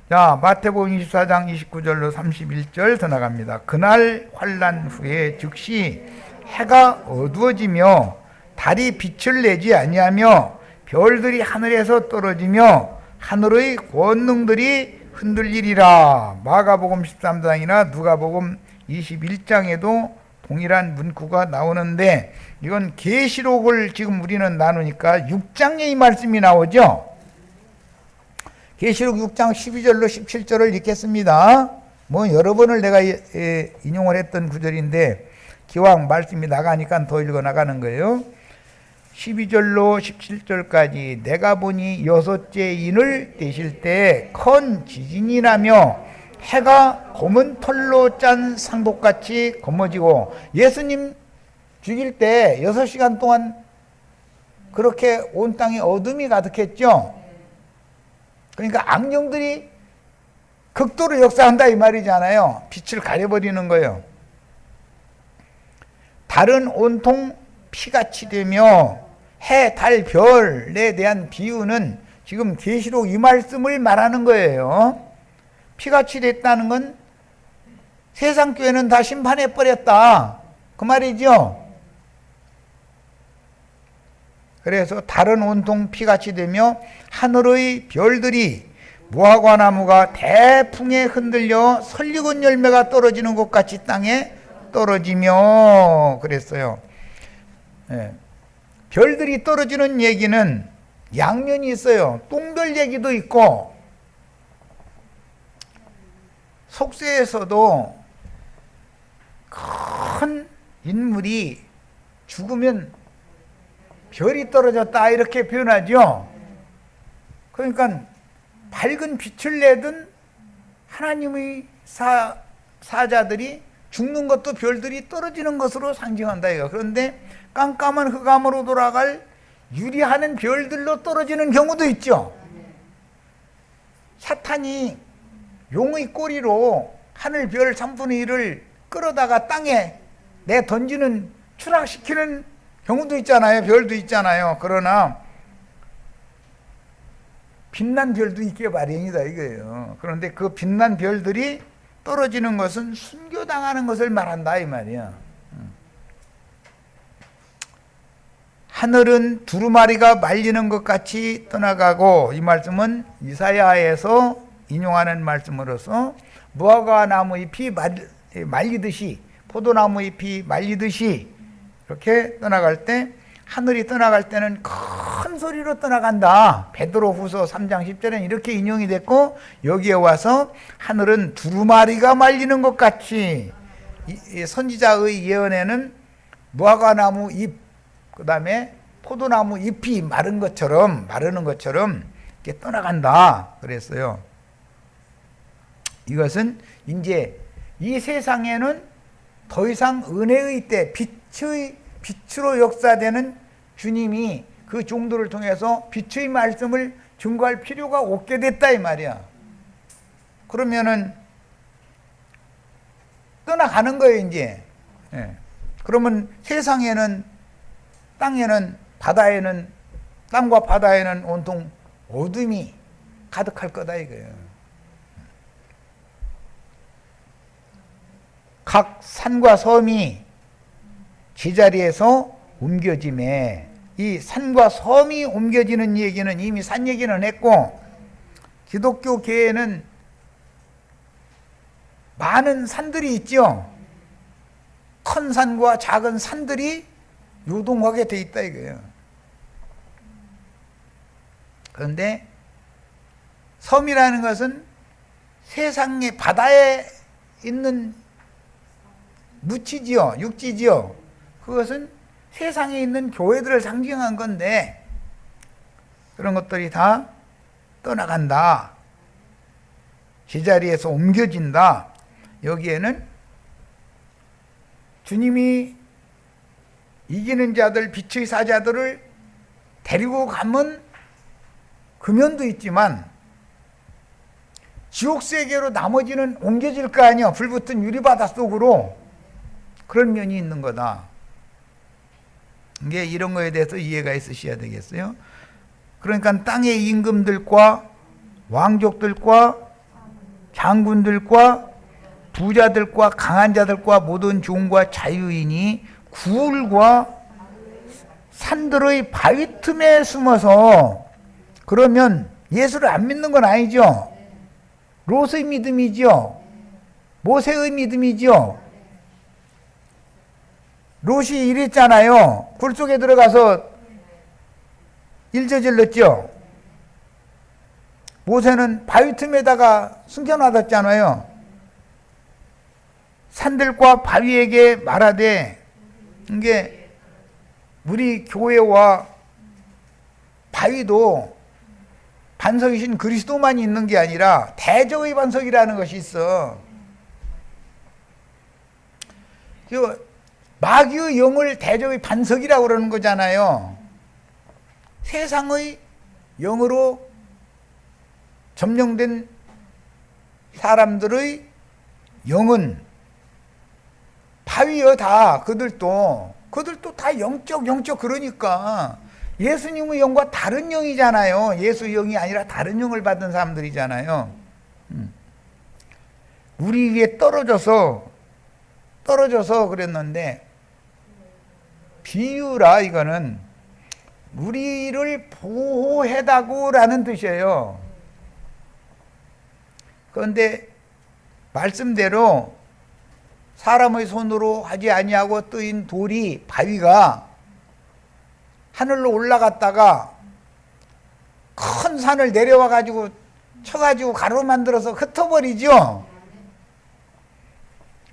자, 마태복음 24장 29절로 31절 더 나갑니다. 그날 환난 후에 즉시 해가 어두워지며 달이 빛을 내지 아니하며 별들이 하늘에서 떨어지며 하늘의 권능들이 흔들리리라. 마가복음 13장이나 누가복음 21장에도 동일한 문구가 나오는데, 이건 계시록을 지금 우리는 나누니까 6장에 이 말씀이 나오죠. 계시록 6장 12절로 17절을 읽겠습니다. 뭐 여러 번을 내가 인용을 했던 구절인데 기왕 말씀이 나가니까 더 읽어 나가는 거예요. 12절로 17절까지 내가 보니 여섯째 인을 떼실 때 큰 지진이 나며 해가 검은 털로 짠 상복같이 검어지고, 예수님 죽일 때 6시간 동안 그렇게 온 땅에 어둠이 가득했죠. 그러니까 악령들이 극도로 역사한다 이 말이잖아요. 빛을 가려버리는 거예요. 달은 온통 피같이 되며 해, 달, 별에 대한 비유는 지금 계시록 이 말씀을 말하는 거예요. 피같이 됐다는 건 세상 교회는 다 심판해 버렸다, 그 말이죠. 그래서 달은 온통 피같이 되며 하늘의 별들이 무화과 나무가 대풍에 흔들려 설리곤 열매가 떨어지는 것 같이 땅에 떨어지며 그랬어요. 예. 별들이 떨어지는 얘기는 양면이 있어요. 똥별 얘기도 있고, 속세에서도 큰 인물이 죽으면 별이 떨어졌다 이렇게 표현하죠. 그러니까 밝은 빛을 내던 하나님의 사자들이 죽는 것도 별들이 떨어지는 것으로 상징한다 이거. 그런데 깜깜한 흑암으로 돌아갈 유리하는 별들로 떨어지는 경우도 있죠. 사탄이 용의 꼬리로 하늘 별 3분의 1을 끌어다가 땅에 내 던지는, 추락시키는 경우도 있잖아요. 별도 있잖아요. 그러나 빛난 별도 있기에 마련이다 이거예요. 그런데 그 빛난 별들이 떨어지는 것은 순교당하는 것을 말한다 이 말이야. 하늘은 두루마리가 말리는 것 같이 떠나가고, 이 말씀은 이사야에서 인용하는 말씀으로서 무화과 나무 잎이 말리듯이, 포도나무 잎이 말리듯이 이렇게 떠나갈 때, 하늘이 떠나갈 때는 큰 소리로 떠나간다. 베드로후서 3장 10절에는 이렇게 인용이 됐고, 여기에 와서 하늘은 두루마리가 말리는 것 같이, 이 선지자의 예언에는 무화과 나무 잎, 그 다음에 포도나무 잎이 마르는 것처럼 이렇게 떠나간다 그랬어요. 이것은 이제 이 세상에는 더 이상 은혜의 때, 빛으로 역사되는 주님이 그 종들을 통해서 빛의 말씀을 증거할 필요가 없게 됐다 이 말이야. 그러면은 떠나가는 거예요 이제. 예. 그러면 세상에는, 땅에는 땅과 바다에는 온통 어둠이 가득할 거다 이거예요. 각 산과 섬이 제자리에서 옮겨짐에, 이 산과 섬이 옮겨지는 얘기는 이미 산 얘기는 했고, 기독교 계에는 많은 산들이 있죠. 큰 산과 작은 산들이 요동하게 돼 있다 이거예요. 그런데 섬이라는 것은 세상의 바다에 있는 무치지요, 육지지요. 그것은 세상에 있는 교회들을 상징한 건데, 그런 것들이 다 떠나간다, 제자리에서 옮겨진다. 여기에는 주님이 이기는 자들, 빛의 사자들을 데리고 가면 그 면도 있지만, 지옥세계로 나머지는 옮겨질 거 아니야. 불붙은 유리바다 속으로. 그런 면이 있는 거다. 이게 이런 거에 대해서 이해가 있으셔야 되겠어요. 그러니까 땅의 임금들과 왕족들과 장군들과 부자들과 강한 자들과 모든 종과 자유인이 굴과 산들의 바위 틈에 숨어서, 그러면 예수를 안 믿는 건 아니죠. 롯의 믿음이죠. 모세의 믿음이죠. 롯이 이랬잖아요. 굴 속에 들어가서 일 저질렀죠. 모세는 바위 틈에다가 숨겨놔뒀잖아요. 산들과 바위에게 말하되, 이게 우리 교회와 바위도 반석이신 그리스도만 있는 게 아니라 대적의 반석이라는 것이 있어. 마귀의 영을 대적의 반석이라고 그러는 거잖아요. 세상의 영으로 점령된 사람들의 영은 바위여 다. 그들도 다 영적 그러니까 예수님의 영과 다른 영이잖아요. 예수의 영이 아니라 다른 영을 받은 사람들이잖아요. 우리 위에 떨어져서 그랬는데, 비유라 이거는 우리를 보호해다구라는 뜻이에요. 그런데 말씀대로 사람의 손으로 하지 아니하고 뜨인 돌이, 바위가 하늘로 올라갔다가 큰 산을 내려와 가지고 쳐가지고 가루 만들어서 흩어버리죠.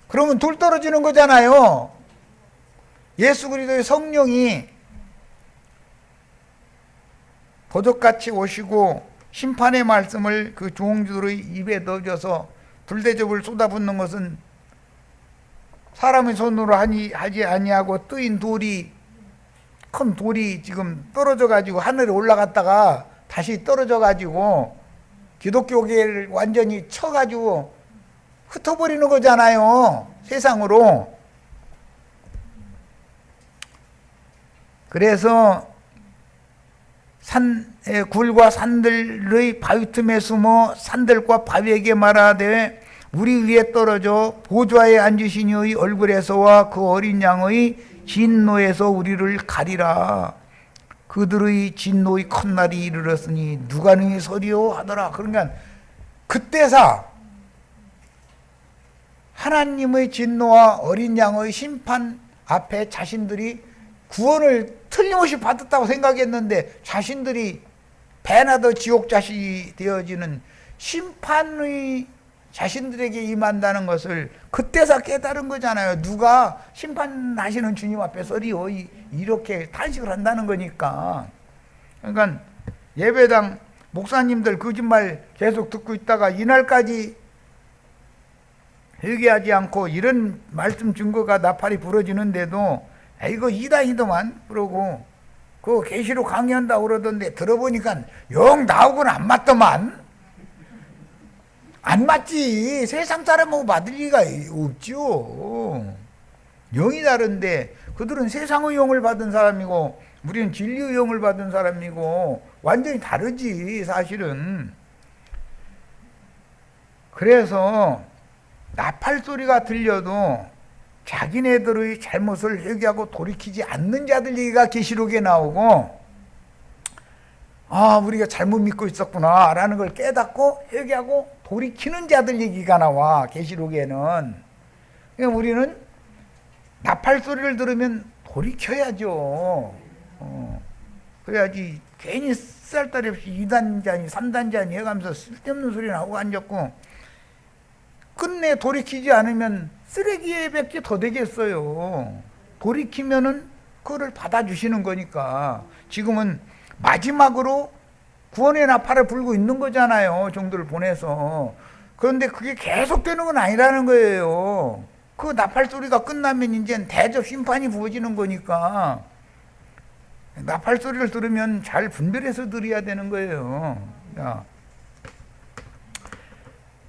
그러면 돌 떨어지는 거잖아요. 예수 그리스도의 성령이 도적같이 오시고 심판의 말씀을 그 종들의 입에 넣어줘서 불대접을 쏟아붓는 것은 사람의 손으로 하지 아니하고 뜨인 돌이, 큰 돌이 지금 떨어져 가지고 하늘에 올라갔다가 다시 떨어져 가지고 기독교계를 완전히 쳐 가지고 흩어버리는 거잖아요, 세상으로. 그래서 굴과 산들의 바위 틈에 숨어 산들과 바위에게 말하되, 우리 위에 떨어져 보좌에 앉으신 이의 얼굴에서와 그 어린 양의 진노에서 우리를 가리라. 그들의 진노의 큰 날이 이르렀으니 누가 능히 서리요 하더라. 그러니까 그때사 하나님의 진노와 어린 양의 심판 앞에 자신들이 구원을 틀림없이 받았다고 생각했는데, 자신들이 배나 더 지옥 자식이 되어지는 심판의 자신들에게 임한다는 것을 그때서 깨달은 거잖아요. 누가 심판하시는 주님 앞에 서리요, 이렇게 탄식을 한다는 거니까. 그러니까 예배당 목사님들 거짓말 계속 듣고 있다가 이날까지 회개하지 않고 이런 말씀 증거가 나팔이 부러지는데도 이거 이단이더만 그러고, 그 계시로 강의한다고 그러던데 들어보니까 영 나하고는 안 맞더만. 안 맞지. 세상 사람하고 맞을 리가 없죠. 영이 다른데 그들은 세상의 영을 받은 사람이고 우리는 진리의형을 받은 사람이고 완전히 다르지 사실은. 그래서 나팔 소리가 들려도 자기네들의 잘못을 회개하고 돌이키지 않는 자들 얘기가 계시록에 나오고, 아, 우리가 잘못 믿고 있었구나 라는 걸 깨닫고 회개하고 돌이키는 자들 얘기가 나와 계시록에는. 그러니까 우리는 나팔 소리를 들으면 돌이켜야죠. 그래야지 괜히 쌀다리 없이 2단자니 3단자니 해가면서 쓸데없는 소리 나오고 앉았고, 끝내 돌이키지 않으면 쓰레기에 밖에 더 되겠어요. 돌이키면은 그거를 받아주시는 거니까. 지금은 마지막으로 구원의 나팔을 불고 있는 거잖아요, 종들을 보내서. 그런데 그게 계속되는 건 아니라는 거예요. 그 나팔 소리가 끝나면 이제 대접 심판이 부어지는 거니까 나팔 소리를 들으면 잘 분별해서 들어야 되는 거예요. 자,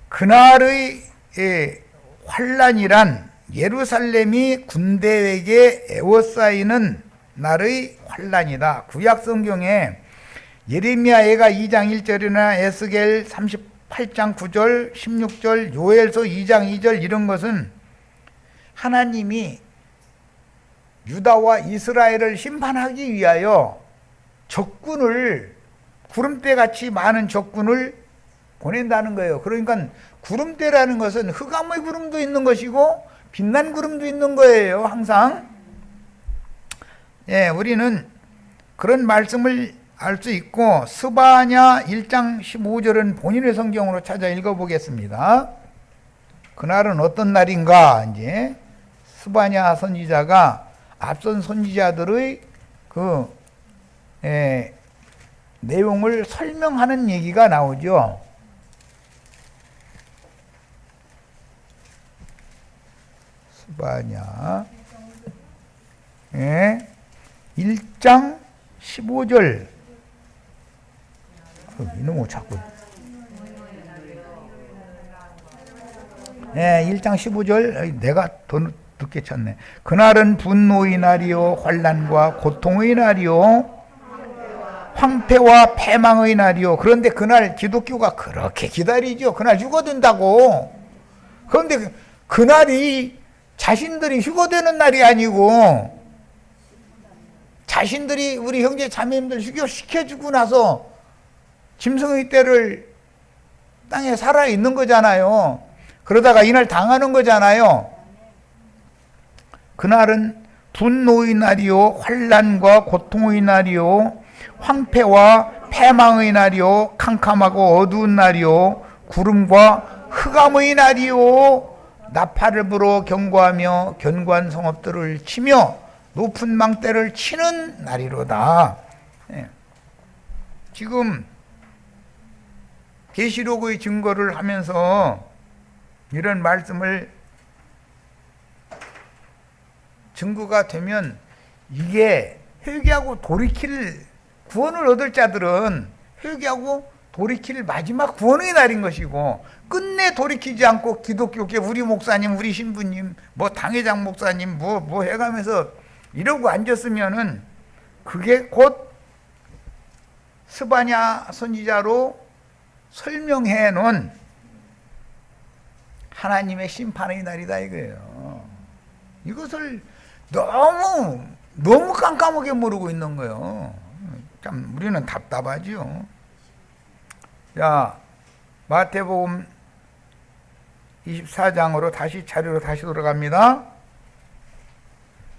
그날의 환란이란 예루살렘이 군대에게 에워싸이는 날의 환란이다. 구약 성경에 예레미야가 2장 1절이나 에스겔 38장 9절, 16절, 요엘서 2장 2절 이런 것은 하나님이 유다와 이스라엘을 심판하기 위하여 적군을, 구름대같이 많은 적군을 보낸다는 거예요. 그러니까 구름대라는 것은 흑암의 구름도 있는 것이고 빛난 구름도 있는 거예요, 항상. 예, 우리는 그런 말씀을 알 수 있고, 스바냐 1장 15절은 본인의 성경으로 찾아 읽어보겠습니다. 그날은 어떤 날인가? 이제 스바냐 선지자가 앞선 선지자들의 그 내용을 설명하는 얘기가 나오죠. 스바냐 1장 15절. 이놈의 자꾸 1장 15절. 내가 더 늦게 쳤네. 그날은 분노의 날이요 환난과 고통의 날이요 황폐와 패망의 날이요. 그런데 그날 기독교가 그렇게 기다리죠. 그날 휴거된다고. 그런데 그날이 자신들이 휴거되는 날이 아니고 자신들이 우리 형제 자매님들 휴교시켜주고 나서 짐승의 때를 땅에 살아있는 거잖아요. 그러다가 이날 당하는 거잖아요. 그날은 분노의 날이요 환난과 고통의 날이요 황폐와 패망의 날이요 캄캄하고 어두운 날이요 구름과 흑암의 날이요 나팔을 불어 경고하며 견고한 성읍들을 치며 높은 망대를 치는 날이로다. 지금 계시록의 증거를 하면서 이런 말씀을 증거가 되면, 이게 회개하고 돌이킬 구원을 얻을 자들은 회개하고 돌이킬 마지막 구원의 날인 것이고, 끝내 돌이키지 않고 기독교계 우리 목사님, 우리 신부님, 뭐 당회장 목사님 뭐 해가면서 이러고 앉았으면은 그게 곧 스바냐 선지자로 설명해 놓은 하나님의 심판의 날이다 이거예요. 이것을 너무 깜깜하게 모르고 있는 거예요. 참 우리는 답답하죠. 자, 마태복음 24장으로 자료로 다시 돌아갑니다.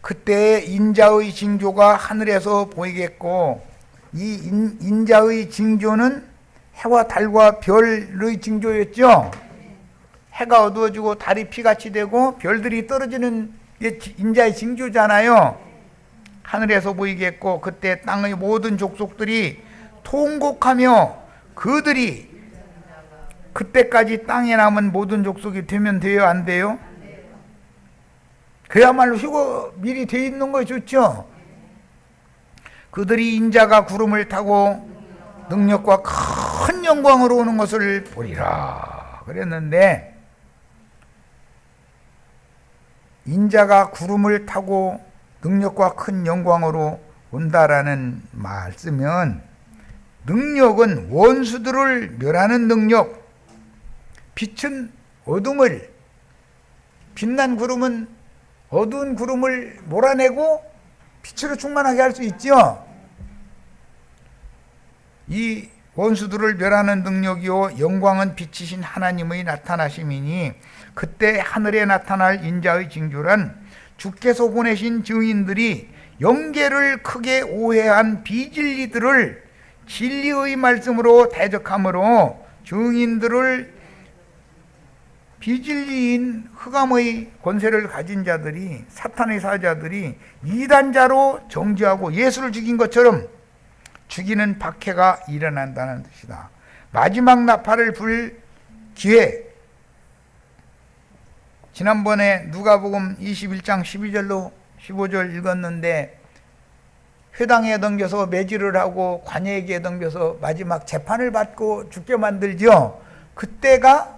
그때 인자의 징조가 하늘에서 보이겠고, 이 인자의 징조는 해와 달과 별의 징조였죠. 해가 어두워지고 달이 피같이 되고 별들이 떨어지는 게 인자의 징조잖아요. 하늘에서 보이겠고, 그때 땅의 모든 족속들이 통곡하며 그들이 그때까지 땅에 남은 모든 족속이 되면 돼요, 안 돼요? 그야말로 휴거 미리 돼 있는 거 좋죠. 그들이 인자가 구름을 타고 능력과 큰 영광으로 오는 것을 보리라 그랬는데, 인자가 구름을 타고 능력과 큰 영광으로 온다라는 말씀은 능력은 원수들을 멸하는 능력, 빛은 어둠을, 빛난 구름은 어두운 구름을 몰아내고 빛으로 충만하게 할 수 있죠. 이 원수들을 멸하는 능력이요 영광은 빛이신 하나님의 나타나심이니 그때 하늘에 나타날 인자의 징조란 주께서 보내신 증인들이 영계를 크게 오해한 비진리들을 진리의 말씀으로 대적함으로 증인들을 비진리인 흑암의 권세를 가진 자들이, 사탄의 사자들이 이단자로 정죄하고 예수를 죽인 것처럼 죽이는 박해가 일어난다는 뜻이다. 마지막 나팔을 불 기회, 지난번에 누가복음 21장 12절로 15절 읽었는데 회당에 던져서 매질을 하고 관예에게 던져서 마지막 재판을 받고 죽게 만들죠. 그때가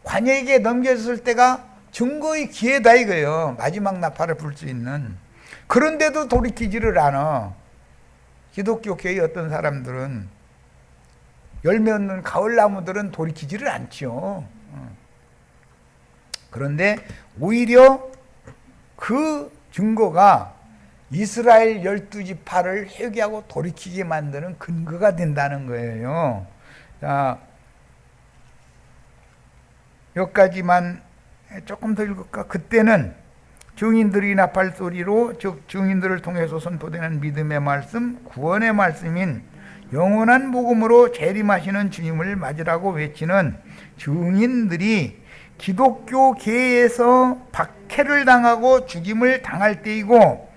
관예에게 넘겨졌을 때가 증거의 기회다 이거예요. 마지막 나팔을 불 수 있는. 그런데도 돌이키지를 않아. 기독교계의 어떤 사람들은, 열매 없는 가을나무들은 돌이키지를 않죠. 그런데 오히려 그 증거가 이스라엘 12지파를 회개하고 돌이키게 만드는 근거가 된다는 거예요. 자, 여기까지만 조금 더 읽을까? 그때는 증인들이 나팔 소리로, 즉 증인들을 통해서 선포되는 믿음의 말씀, 구원의 말씀인 영원한 복음으로 재림하시는 주님을 맞으라고 외치는 증인들이 기독교계에서 박해를 당하고 죽임을 당할 때이고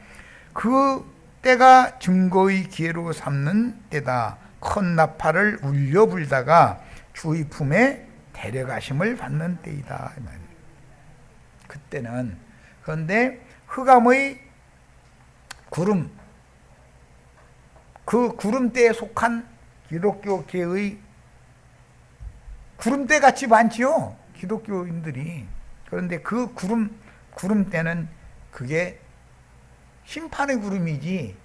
그 때가 증거의 기회로 삼는 때다. 큰 나팔을 울려 불다가 주의 품에 데려가심을 받는 때이다. 그때는. 그런데 흑암의 구름, 그 구름대에 속한 기독교계의 구름대 같이 많지요, 기독교인들이. 그런데 그 구름대는 그게 심판의 구름이지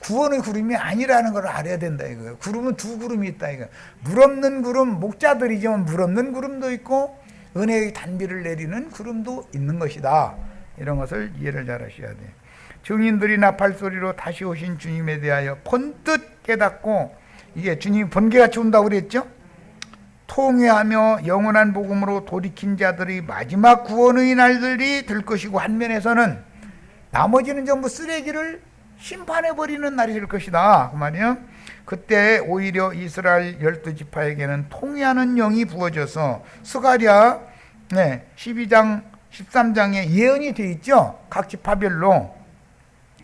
구원의 구름이 아니라는 걸 알아야 된다 이거예요. 구름은 두 구름이 있다 이거예요. 물 없는 구름, 목자들이지만 물 없는 구름도 있고 은혜의 단비를 내리는 구름도 있는 것이다. 이런 것을 이해를 잘 하셔야 돼요. 증인들이 나팔 소리로 다시 오신 주님에 대하여 번뜩 깨닫고, 이게 주님이 번개같이 온다고 그랬죠? 통회하며 영원한 복음으로 돌이킨 자들이 마지막 구원의 날들이 될 것이고, 한면에서는 나머지는 전부 쓰레기를 심판해버리는 날이 될 것이다 그 말이에요. 그때 오히려 이스라엘 12지파에게는 통회하는 영이 부어져서 스가랴 12장 13장에 예언이 되어 있죠. 각 지파별로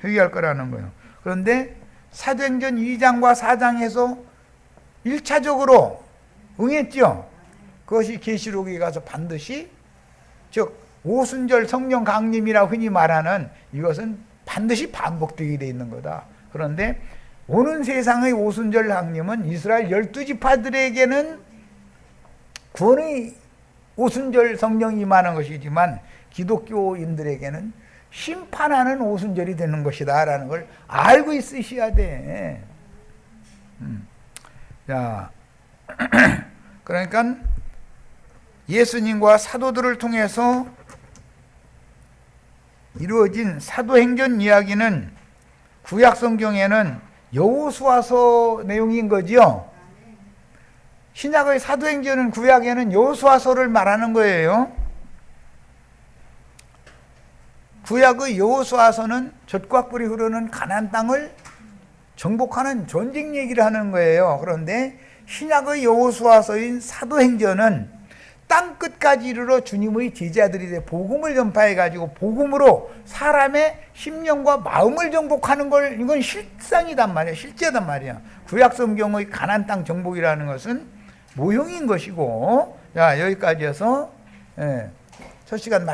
회개할 거라는 거예요. 그런데 사도행전 2장과 4장에서 1차적으로 응했죠. 그것이 계시록에 가서 반드시, 즉 오순절 성령 강림이라고 흔히 말하는 이것은 반드시 반복되게 되어 있는 거다. 그런데 오는 세상의 오순절 강림은 이스라엘 12지파들에게는 구원의 오순절 성령이 임하는 것이지만 기독교인들에게는 심판하는 오순절이 되는 것이다 라는 걸 알고 있으셔야 돼. 자, 그러니까 예수님과 사도들을 통해서 이루어진 사도행전 이야기는 구약 성경에는 여호수아서 내용인 거죠. 신약의 사도행전은 구약에는 여호수아서를 말하는 거예요. 구약의 여호수아서는 젖과 꿀이 흐르는 가나안 땅을 정복하는 전쟁 얘기를 하는 거예요. 그런데 신약의 여호수아서인 사도행전은 땅 끝까지 이르러 주님의 제자들이 돼 복음을 전파해 가지고 복음으로 사람의 심령과 마음을 정복하는 걸, 이건 실상이단 말이야. 실제단 말이야. 구약 성경의 가나안 땅 정복이라는 것은 모형인 것이고. 자, 여기까지 해서 첫 시간 마치겠습니다.